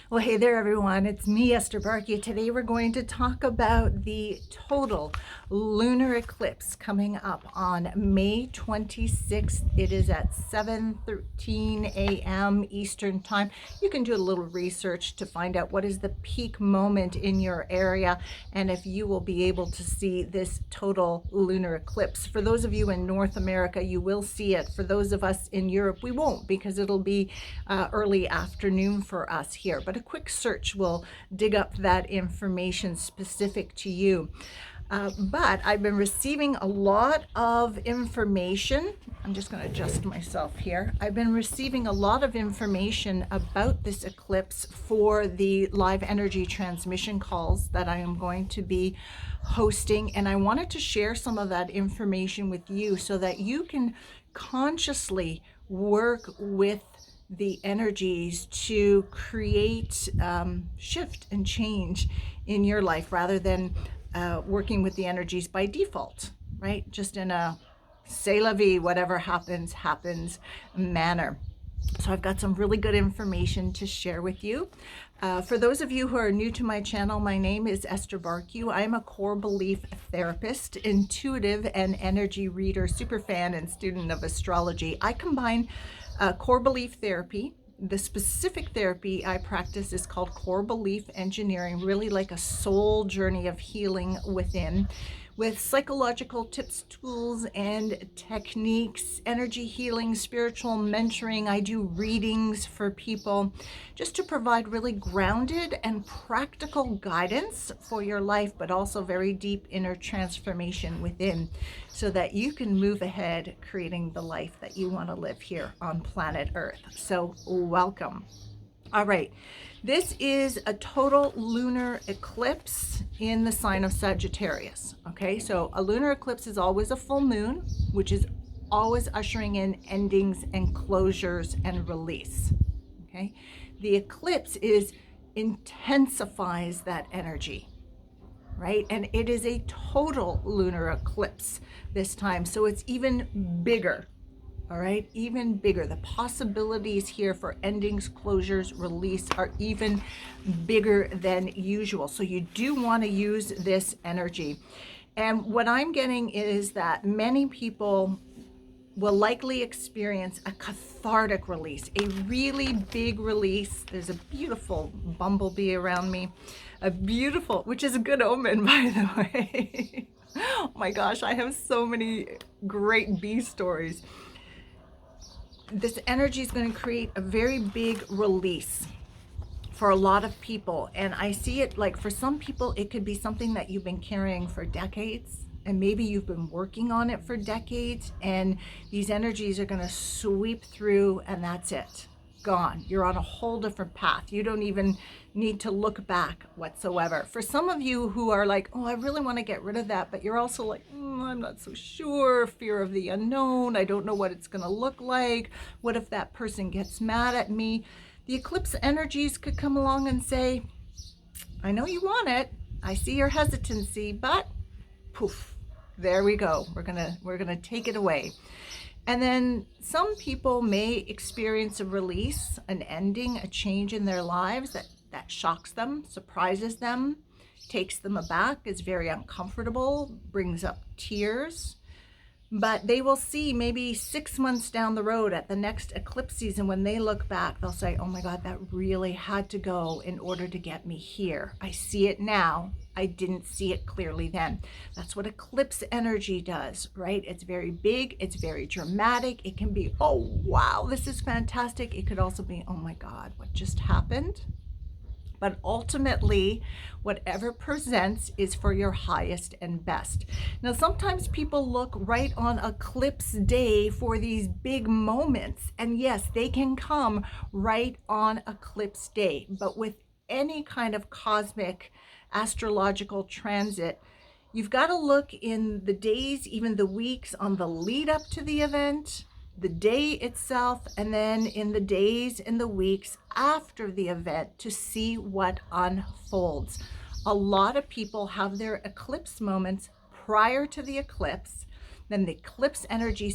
Well, hey there, everyone. It's me, Esther Bartkiw. Today we're going to talk about the total lunar eclipse coming up on May 26th. It is at 7:13 a.m. Eastern Time. You can do a little research to find out what is the peak moment in your area and if you will be able to see this total lunar eclipse. For those of you in North America, you will see it. For those of us in Europe, we won't, because it'll be early afternoon for us here. But a quick search will dig up that information specific to you. But I've been receiving a lot of information. I'm just going to adjust myself here. I've been receiving a lot of information about this eclipse for the live energy transmission calls that I am going to be hosting. And I wanted to share some of that information with you so that you can consciously work with the energies to create shift and change in your life rather than working with the energies by default, right? Just in a c'est la vie, whatever happens manner. So I've got some really good information to share with you. For those of you who are new to my channel, my name is Esther Bartkiw. I'm a core belief therapist, intuitive and energy reader, superfan and student of astrology. I combine core belief therapy. The specific therapy I practice is called core belief engineering, really like a soul journey of healing within, with psychological tips, tools, and techniques, energy healing, spiritual mentoring. I do readings for people just to provide really grounded and practical guidance for your life, but also very deep inner transformation within, so that you can move ahead creating the life that you want to live here on planet Earth. So welcome. All right, this is a total lunar eclipse in the sign of Sagittarius. Okay, so a lunar eclipse is always a full moon, which is always ushering in endings and closures and release. Okay, the eclipse intensifies that energy, right? And it is a total lunar eclipse this time, so it's even bigger. All right, even bigger. The possibilities here for endings, closures, release are even bigger than usual. So you do want to use this energy. And what I'm getting is that many people will likely experience a cathartic release, a really big release. There's a beautiful bumblebee around me, which is a good omen, by the way. Oh my gosh, I have so many great bee stories. This energy is going to create a very big release for a lot of people. And I see it like, for some people, it could be something that you've been carrying for decades, and maybe you've been working on it for decades, and these energies are going to sweep through, and that's it. Gone. You're on a whole different path. You don't even need to look back whatsoever. For some of you who are like, oh, I really want to get rid of that, but you're also like, I'm not so sure, fear of the unknown, I don't know what it's going to look like, what if that person gets mad at me? The eclipse energies could come along and say, I know you want it, I see your hesitancy, but poof, there we go. We're gonna take it away. And then some people may experience a release, an ending, a change in their lives that shocks them, surprises them, takes them aback, is very uncomfortable, brings up tears. But they will see maybe 6 months down the road at the next eclipse season, when they look back, they'll say, oh my God, that really had to go in order to get me here. I see it now. I didn't see it clearly then. That's what eclipse energy does, right? It's very big. It's very dramatic. It can be, oh, wow, this is fantastic. It could also be, oh my God, what just happened? But ultimately, whatever presents is for your highest and best. Now, sometimes people look right on eclipse day for these big moments. And yes, they can come right on eclipse day. But with any kind of cosmic astrological transit, you've got to look in the days, even the weeks on the lead up to the event, the day itself, and then in the days and the weeks after the event to see what unfolds. A lot of people have their eclipse moments prior to the eclipse, then the eclipse energy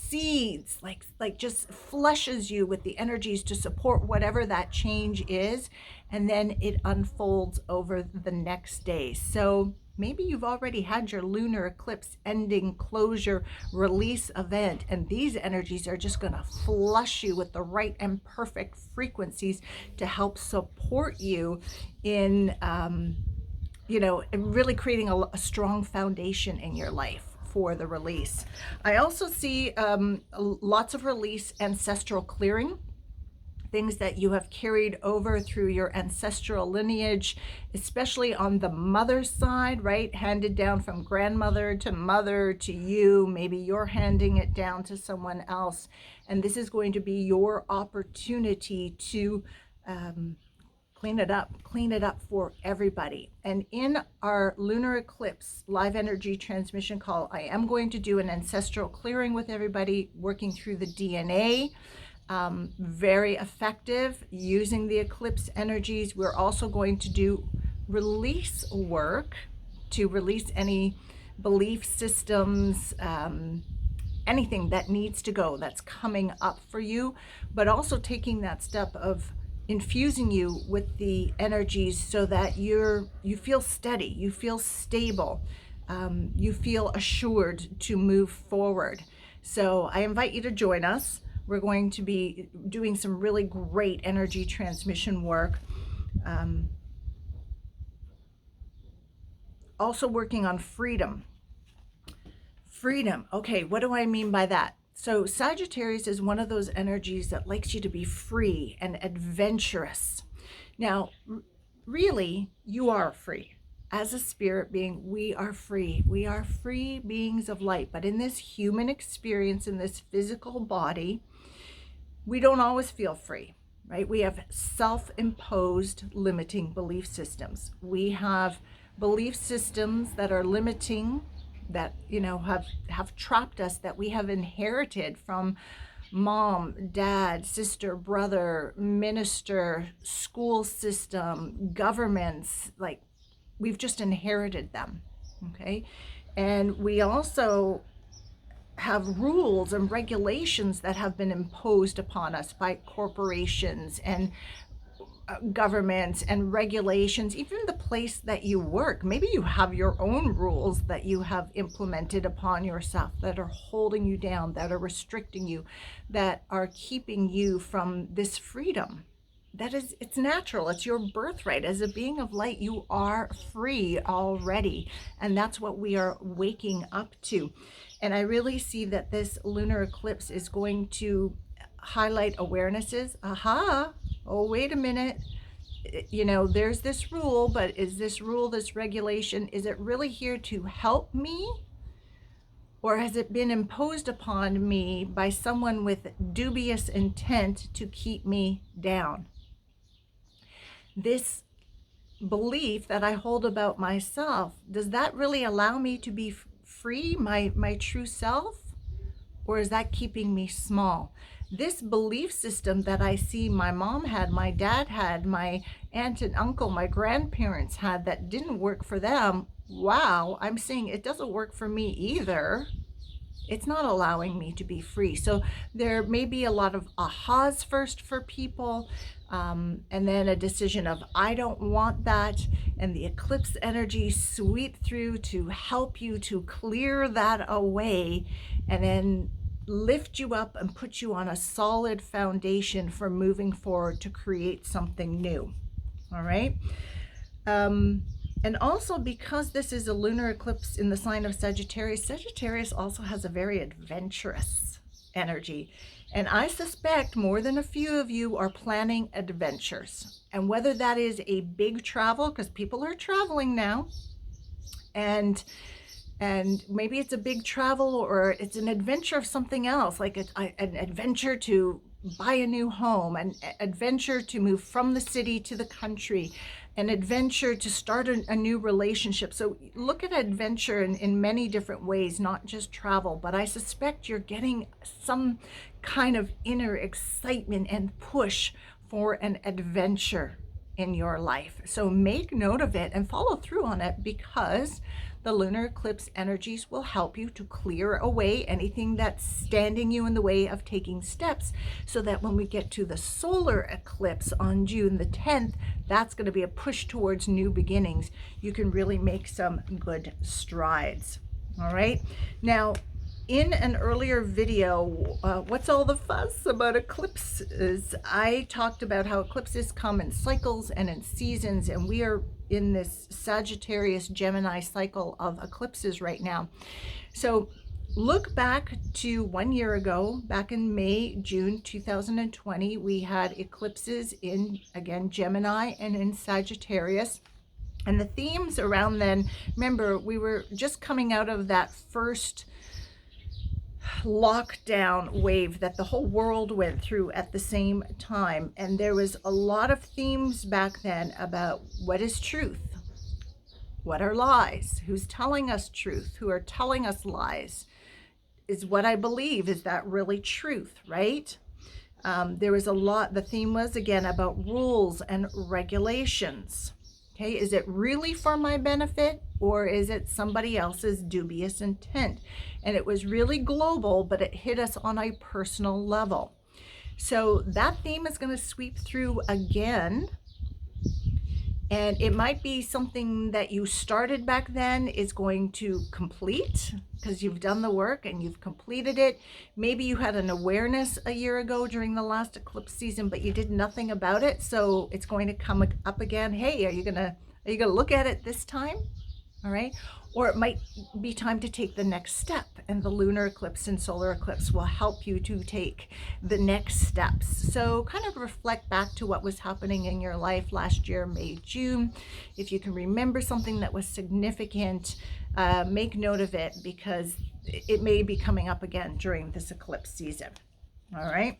seeds, like just flushes you with the energies to support whatever that change is, and then it unfolds over the next day. So maybe you've already had your lunar eclipse ending closure release event, and these energies are just going to flush you with the right and perfect frequencies to help support you in really creating a strong foundation in your life for the release. I also see lots of release, ancestral clearing, things that you have carried over through your ancestral lineage, especially on the mother's side, right? Handed down from grandmother to mother to you. Maybe you're handing it down to someone else. And this is going to be your opportunity to clean it up for everybody. And in our lunar eclipse live energy transmission call, I am going to do an ancestral clearing with everybody, working through the DNA. Very effective using the eclipse energies. We're also going to do release work to release any belief systems, anything that needs to go, that's coming up for you, but also taking that step of infusing you with the energies so that you feel steady, you feel stable, you feel assured to move forward. So I invite you to join us. We're going to be doing some really great energy transmission work. Also working on freedom. Freedom. Okay, what do I mean by that? So Sagittarius is one of those energies that likes you to be free and adventurous. Now, really, you are free. As a spirit being, we are free. We are free beings of light. But in this human experience, in this physical body, we don't always feel free, right? We have self-imposed limiting belief systems. We have belief systems that are limiting, that have trapped us, that we have inherited from mom, dad, sister, brother, minister, school system, governments. Like, we've just inherited them. Okay. And we also have rules and regulations that have been imposed upon us by corporations and governments and regulations, even the place that you work. Maybe you have your own rules that you have implemented upon yourself that are holding you down, that are restricting you, that are keeping you from this freedom. It's natural. It's your birthright. As a being of light, you are free already. And that's what we are waking up to. And I really see that this lunar eclipse is going to highlight awarenesses. Aha. Oh, wait a minute. There's this rule, but is this rule, this regulation, is it really here to help me? Or has it been imposed upon me by someone with dubious intent to keep me down? This belief that I hold about myself, does that really allow me to be free, my true self? Or is that keeping me small? This belief system that I see my mom had, my dad had, my aunt and uncle, my grandparents had, that didn't work for them, wow, I'm saying it doesn't work for me either. It's not allowing me to be free. So there may be a lot of ahas first for people, and then a decision of, I don't want that, and the eclipse energy sweep through to help you to clear that away, and then lift you up and put you on a solid foundation for moving forward to create something new. All right. And also, because this is a lunar eclipse in the sign of Sagittarius, Sagittarius also has a very adventurous energy. And I suspect more than a few of you are planning adventures. And whether that is a big travel, because people are traveling now, and maybe it's a big travel, or it's an adventure of something else, like an adventure to buy a new home, an adventure to move from the city to the country, an adventure to start a new relationship. So look at adventure in many different ways, not just travel. But I suspect you're getting some kind of inner excitement and push for an adventure in your life. So make note of it and follow through on it, because the lunar eclipse energies will help you to clear away anything that's standing you in the way of taking steps, so that when we get to the solar eclipse on June the 10th, that's going to be a push towards new beginnings. You can really make some good strides. All right. Now, in an earlier video, what's all the fuss about eclipses? I talked about how eclipses come in cycles and in seasons, and we are in this Sagittarius Gemini cycle of eclipses right now. So look back to 1 year ago, back in June 2020, we had eclipses in, again, Gemini and in Sagittarius. And the themes around then, remember, we were just coming out of that first lockdown wave that the whole world went through at the same time, and there was a lot of themes back then about what is truth, what are lies, who's telling us truth, who are telling us lies, is what I believe, is that really truth, right? There was a lot, the theme was again about rules and regulations. Okay, is it really for my benefit, or is it somebody else's dubious intent? And it was really global, but it hit us on a personal level. So that theme is going to sweep through again. And it might be something that you started back then is going to complete, because you've done the work and you've completed it. Maybe you had an awareness a year ago during the last eclipse season, but you did nothing about it. So it's going to come up again. Hey, are you gonna look at it this time? All right. Or it might be time to take the next step, and the lunar eclipse and solar eclipse will help you to take the next steps. So kind of reflect back to what was happening in your life last year, May, June. If you can remember something that was significant, make note of it, because it may be coming up again during this eclipse season. All right.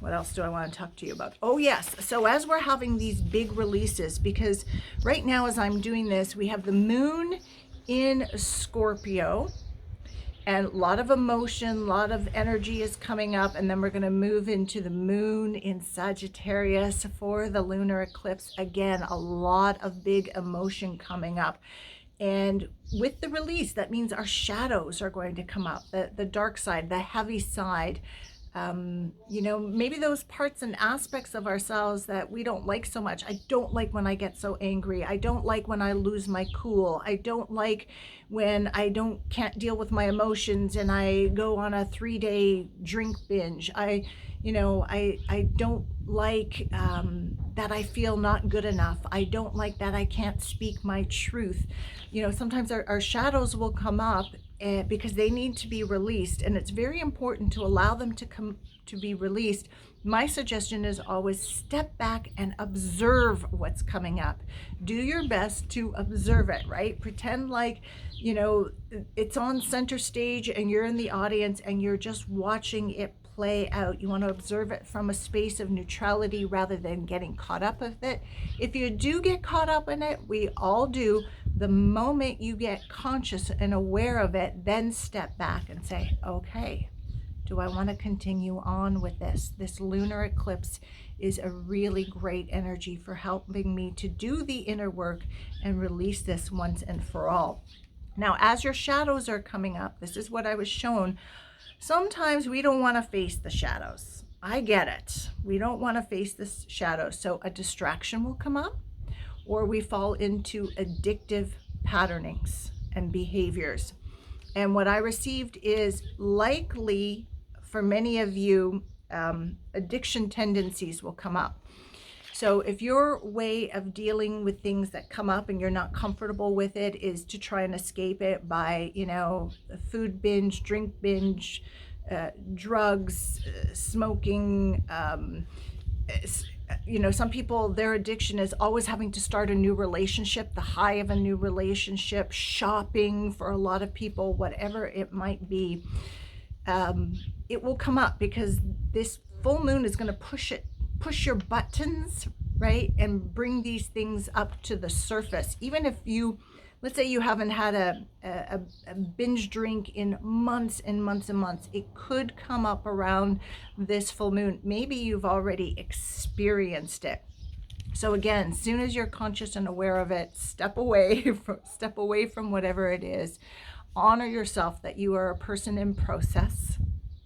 What else do I want to talk to you about? Oh, yes. So as we're having these big releases, because right now as I'm doing this, we have the moon in Scorpio, and a lot of emotion, a lot of energy is coming up. And then we're going to move into the moon in Sagittarius for the lunar eclipse. Again, a lot of big emotion coming up. And with the release, that means our shadows are going to come up, the dark side, the heavy side. Maybe those parts and aspects of ourselves that we don't like so much. I don't like when I get so angry. I don't like when I lose my cool. I don't like when I can't deal with my emotions and I go on a 3-day drink binge. I don't like that I feel not good enough. I don't like that I can't speak my truth. Sometimes our shadows will come up because they need to be released, and it's very important to allow them to be released. My suggestion is always step back and observe what's coming up. Do your best to observe it, right? Pretend like, it's on center stage and you're in the audience and you're just watching it play out. You want to observe it from a space of neutrality rather than getting caught up with it. If you do get caught up in it, we all do, the moment you get conscious and aware of it, then step back and say, okay, do I want to continue on with this? This lunar eclipse is a really great energy for helping me to do the inner work and release this once and for all. Now, as your shadows are coming up, this is what I was shown. Sometimes we don't want to face the shadows. I get it. We don't want to face the shadows. So a distraction will come up, or we fall into addictive patternings and behaviors. And what I received is likely for many of you, addiction tendencies will come up. So if your way of dealing with things that come up and you're not comfortable with it is to try and escape it by, food binge, drink binge, drugs, smoking, some people, their addiction is always having to start a new relationship, the high of a new relationship, shopping for a lot of people, whatever it might be. It will come up because this full moon is going to push your buttons, right? And bring these things up to the surface. Even if you let's say you haven't had a binge drink in months and months and months. It could come up around this full moon. Maybe you've already experienced it. So again, as soon as you're conscious and aware of it, step away from whatever it is. Honor yourself that you are a person in process,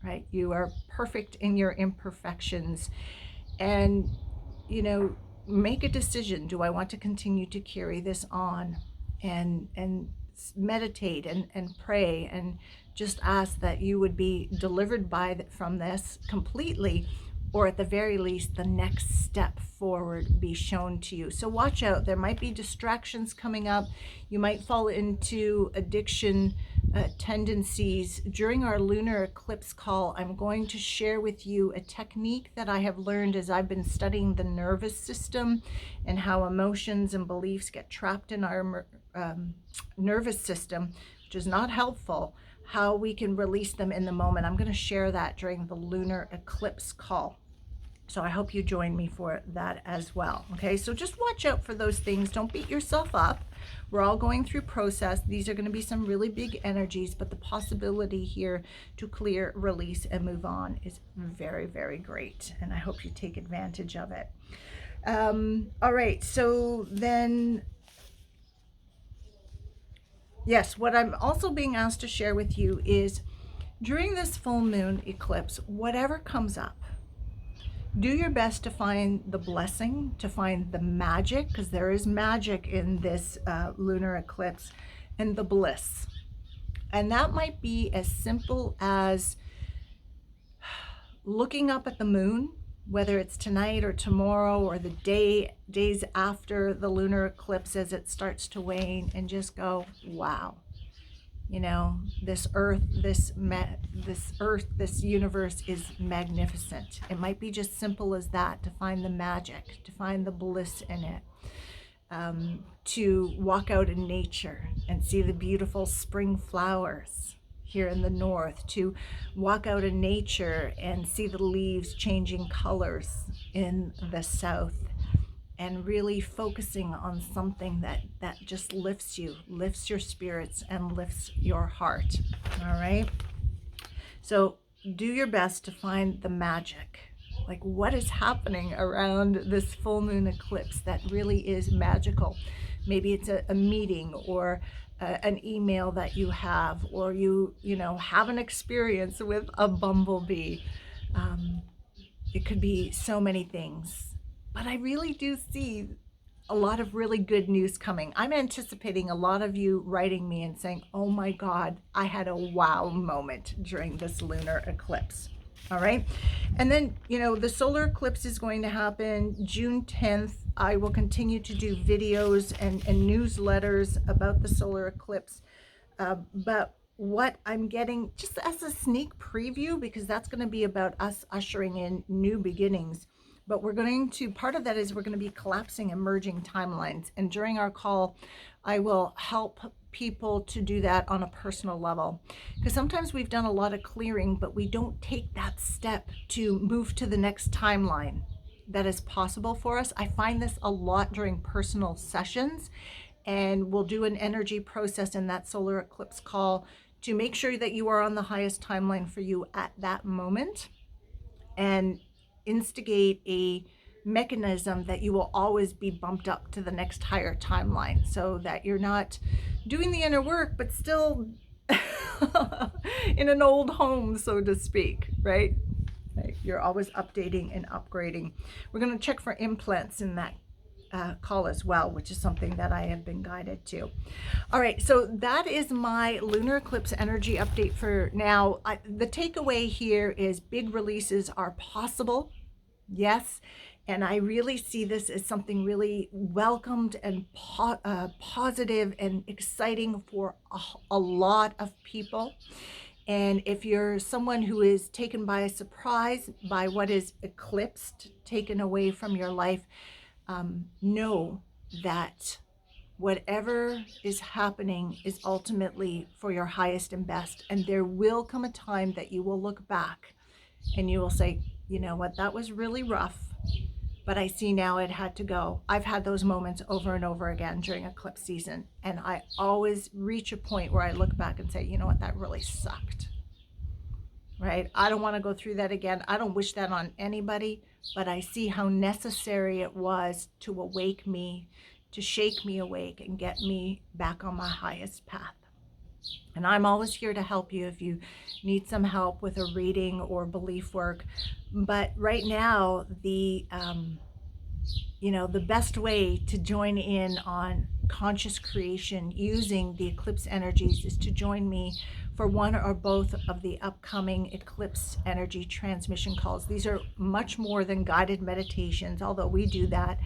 right? You are perfect in your imperfections. And, make a decision. Do I want to continue to carry this on? And meditate and pray and just ask that you would be delivered from this completely, or at the very least, the next step forward be shown to you. So watch out. There might be distractions coming up. You might fall into addiction tendencies. During our lunar eclipse call, I'm going to share with you a technique that I have learned as I've been studying the nervous system and how emotions and beliefs get trapped in our nervous system, which is not helpful, how we can release them in the moment. I'm going to share that during the lunar eclipse call. So I hope you join me for that as well. Okay, so just watch out for those things. Don't beat yourself up. We're all going through process. These are going to be some really big energies, but the possibility here to clear, release, and move on is very, very great. And I hope you take advantage of it. All right, so then, yes, what I'm also being asked to share with you is during this full moon eclipse, whatever comes up, do your best to find the blessing, to find the magic, because there is magic in this lunar eclipse, and the bliss. And that might be as simple as looking up at the moon, whether it's tonight or tomorrow or the days after the lunar eclipse as it starts to wane, and just go, wow. This earth, this universe is magnificent. It might be just simple as that, to find the magic, to find the bliss in it, to walk out in nature and see the beautiful spring flowers here in the north, to walk out in nature and see the leaves changing colors in the south, and really focusing on something that just lifts your spirits and lifts your heart. All right, so do your best to find the magic, like what is happening around this full moon eclipse that really is magical. Maybe it's a meeting, or an email that you have, or you have an experience with a bumblebee. It could be so many things. But I really do see a lot of really good news coming. I'm anticipating a lot of you writing me and saying, oh my God, I had a wow moment during this lunar eclipse. All right. And then, the solar eclipse is going to happen June 10th. I will continue to do videos and newsletters about the solar eclipse. But what I'm getting, just as a sneak preview, because that's going to be about us ushering in new beginnings. But part of that is we're going to be collapsing emerging timelines. And during our call, I will help people to do that on a personal level. Because sometimes we've done a lot of clearing, but we don't take that step to move to the next timeline that is possible for us. I find this a lot during personal sessions, and we'll do an energy process in that solar eclipse call to make sure that you are on the highest timeline for you at that moment, and instigate a mechanism that you will always be bumped up to the next higher timeline, so that you're not doing the inner work but still in an old home, so to speak, right? You're always updating and upgrading. We're going to check for implants in that call as well, which is something that I have been guided to. All right, so that is my lunar eclipse energy update for now. The takeaway here is big releases are possible, yes, and I really see this as something really welcomed and positive and exciting for a lot of people. And if you're someone who is taken by surprise by what is eclipsed, taken away from your life, know that whatever is happening is ultimately for your highest and best. And there will come a time that you will look back and you will say, you know what, that was really rough, but I see now it had to go. I've had those moments over and over again during eclipse season, and I always reach a point where I look back and say, you know what, that really sucked, right? I don't want to go through that again. I don't wish that on anybody, but I see how necessary it was to awake me, to shake me awake and get me back on my highest path. And I'm always here to help you if you need some help with a reading or belief work. But right now, the best way to join in on conscious creation using the eclipse energies is to join me for one or both of the upcoming eclipse energy transmission calls. These are much more than guided meditations, although we do that.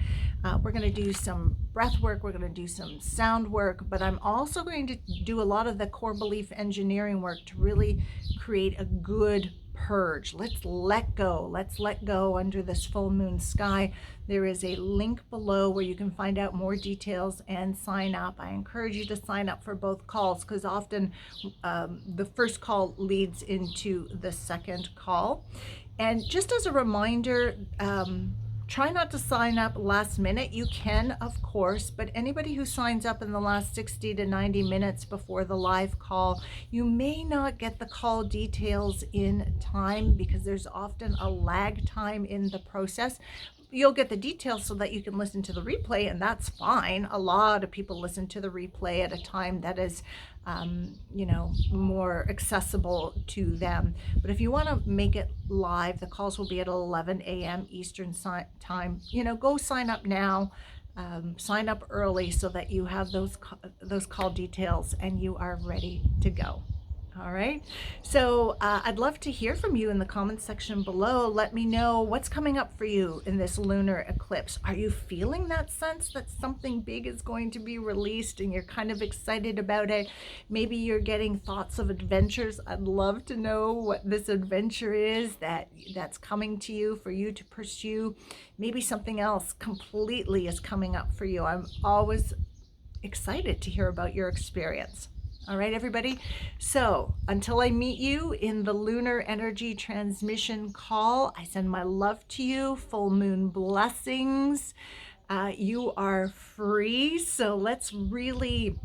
We're going to do some breath work, we're going to do some sound work, but I'm also going to do a lot of the core belief engineering work to really create a good purge. Let's let go under this full moon sky. There is a link below where you can find out more details and sign up. I encourage you to sign up for both calls, because often the first call leads into the second call. And just as a reminder, try not to sign up last minute. You can, of course, but anybody who signs up in the last 60 to 90 minutes before the live call, you may not get the call details in time, because there's often a lag time in the process. You'll get the details so that you can listen to the replay, and that's fine. A lot of people listen to the replay at a time that is more accessible to them. But if you want to make it live, the calls will be at 11 a.m. Eastern time. Go sign up now. Sign up early so that you have those call details and you are ready to go. All right. So I'd love to hear from you in the comments section below. Let me know what's coming up for you in this lunar eclipse. Are you feeling that sense that something big is going to be released and you're kind of excited about it? Maybe you're getting thoughts of adventures. I'd love to know what this adventure is that's coming to you for you to pursue. Maybe something else completely is coming up for you. I'm always excited to hear about your experience. All right, everybody. So until I meet you in the lunar energy transmission call, I send my love to you, full moon blessings. You are free. So let's really,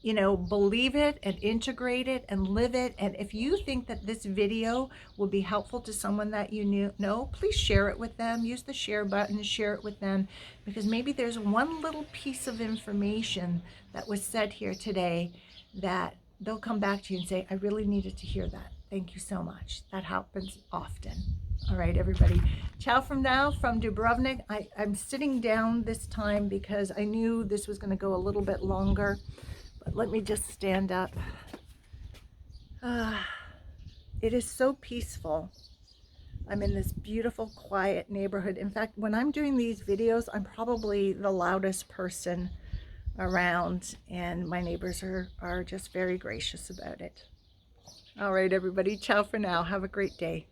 believe it and integrate it and live it. And if you think that this video will be helpful to someone that you know, please share it with them. Use the share button, share it with them, because maybe there's one little piece of information that was said here today that they'll come back to you and say, I really needed to hear that. Thank you so much. That happens often. All right, everybody. Ciao from now from Dubrovnik. I'm sitting down this time because I knew this was going to go a little bit longer. But let me just stand up. It is so peaceful. I'm in this beautiful, quiet neighborhood. In fact, when I'm doing these videos, I'm probably the loudest person around, and my neighbors are just very gracious about it. All right, everybody. Ciao for now. Have a great day.